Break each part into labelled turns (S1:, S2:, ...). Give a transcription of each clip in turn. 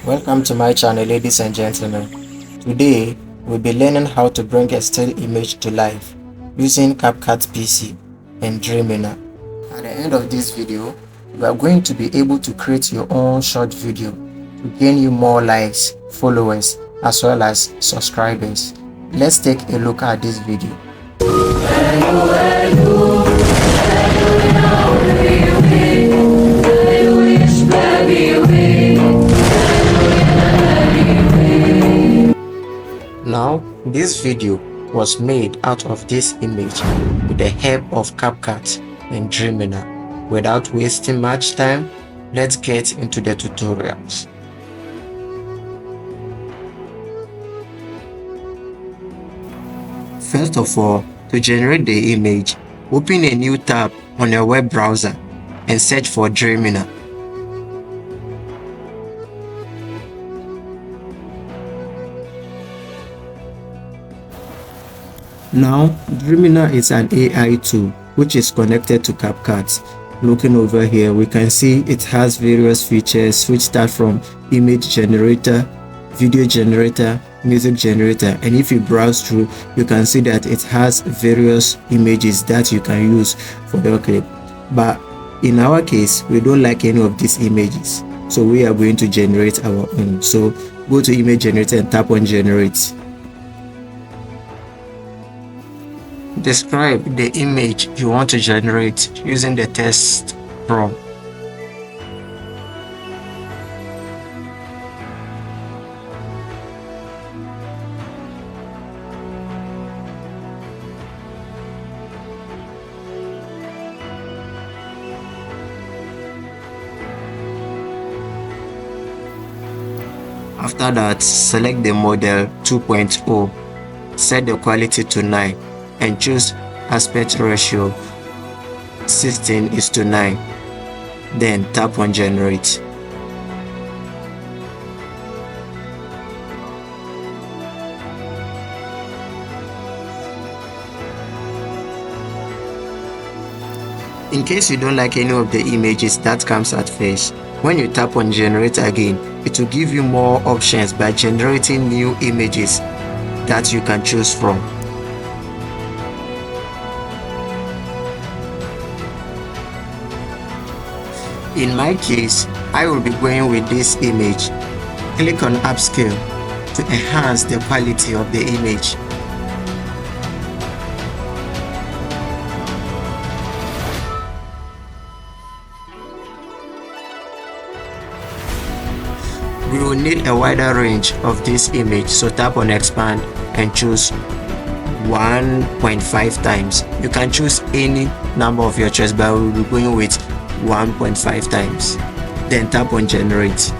S1: Welcome to my channel, ladies and gentlemen. Today we'll be learning how to bring a still image to life using Capcut PC and Dreamina. At the end of this video, you are going to be able to create your own short video to gain you more likes, followers, as well as subscribers. Let's take a look at this video. Now, this video was made out of this image with the help of Capcut and Dreamina. Without wasting much time, let's get into the tutorials. First of all, to generate the image, open a new tab on your web browser and search for Dreamina. Now, Dreamina is an AI tool which is connected to Capcut. Looking over here, we can see it has various features which start from image generator, video generator, music generator, and if you browse through, you can see that it has various images that you can use for your clip. But in our case, we don't like any of these images, so we are going to generate our own. So go to image generator and tap on generate. Describe the image you want to generate using the text prompt. After that, select the model 2.0, set the quality to 9, and choose aspect ratio 16:9. Then tap on generate. In case you don't like any of the images that comes at first, when you tap on generate again, it will give you more options by generating new images that you can choose from. In my case, I will be going with this image. Click on upscale to enhance the quality of the image. We will need a wider range of this image, so tap on expand and choose 1.5 times. You can choose any number of your choice, but we will be going with 1.5 times. Then tap on generate.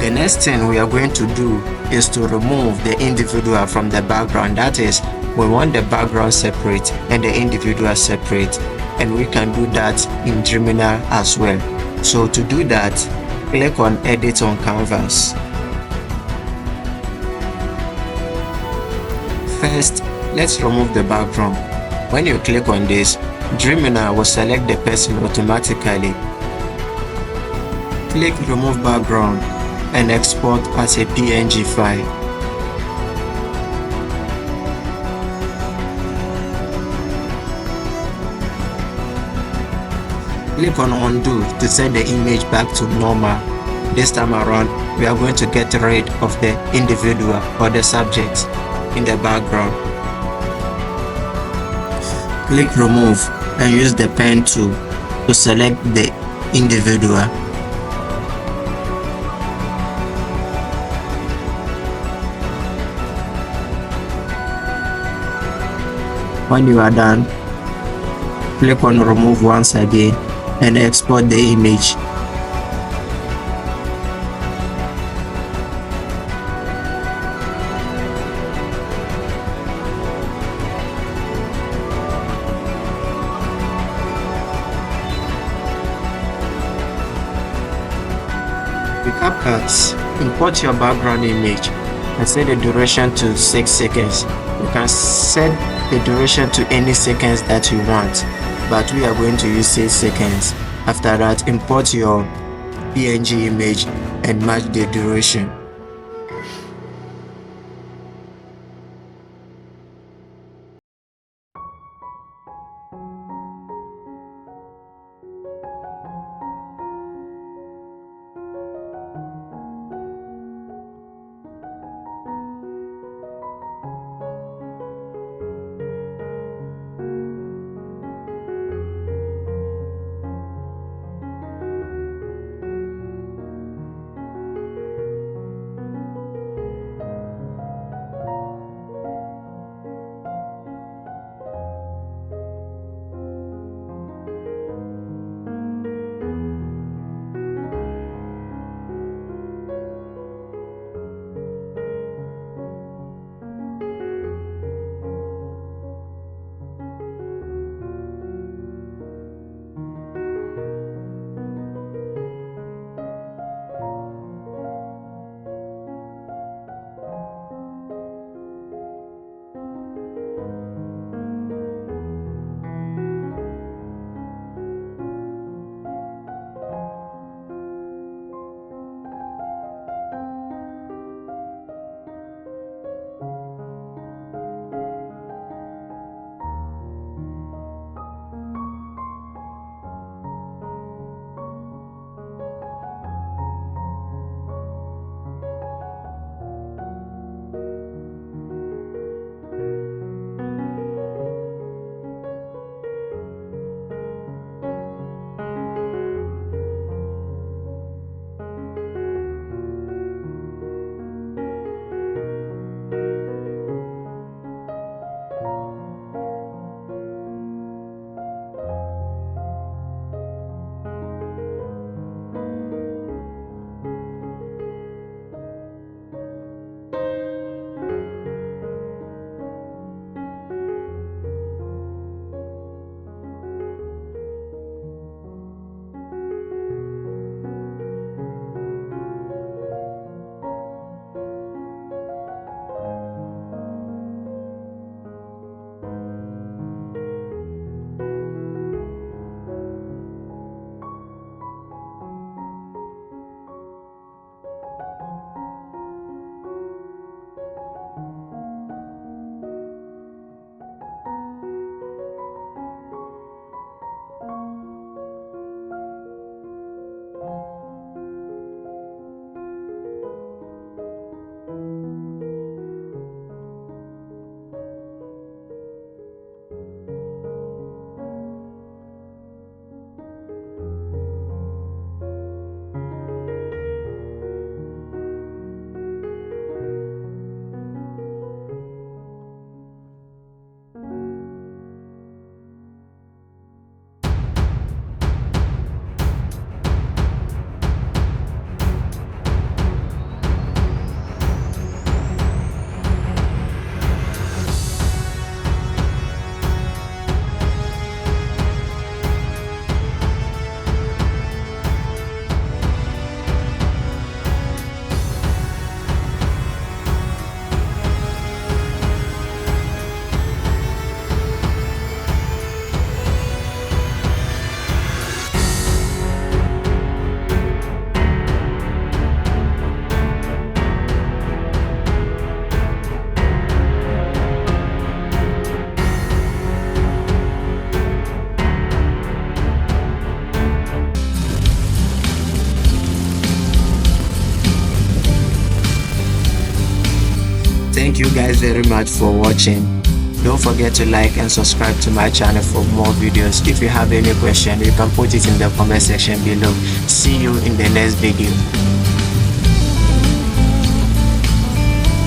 S1: The next thing we are going to do is to remove the individual from the background. That is, we want the background separate and the individual separate, and we can do that in Dreamina as well. So to do that, click on edit on canvas. First, let's remove the background. When you click on this, Dreamina will select the person automatically. Click remove background and export as a PNG file. Click on undo to set the image back to normal. This time around, we are going to get rid of the individual or the subject in the background. Click remove and use the pen tool to select the individual. When you are done, click on remove once again and export the image. With Capcut, import your background image and set the duration to 6 seconds. You can set the duration to any seconds that you want, but we are going to use 6 seconds. After that, import your PNG image and match the duration. Thank you guys very much for watching. Don't forget to like and subscribe to my channel for more videos. If you have any question, you can put it in the comment section below. See you in the next video.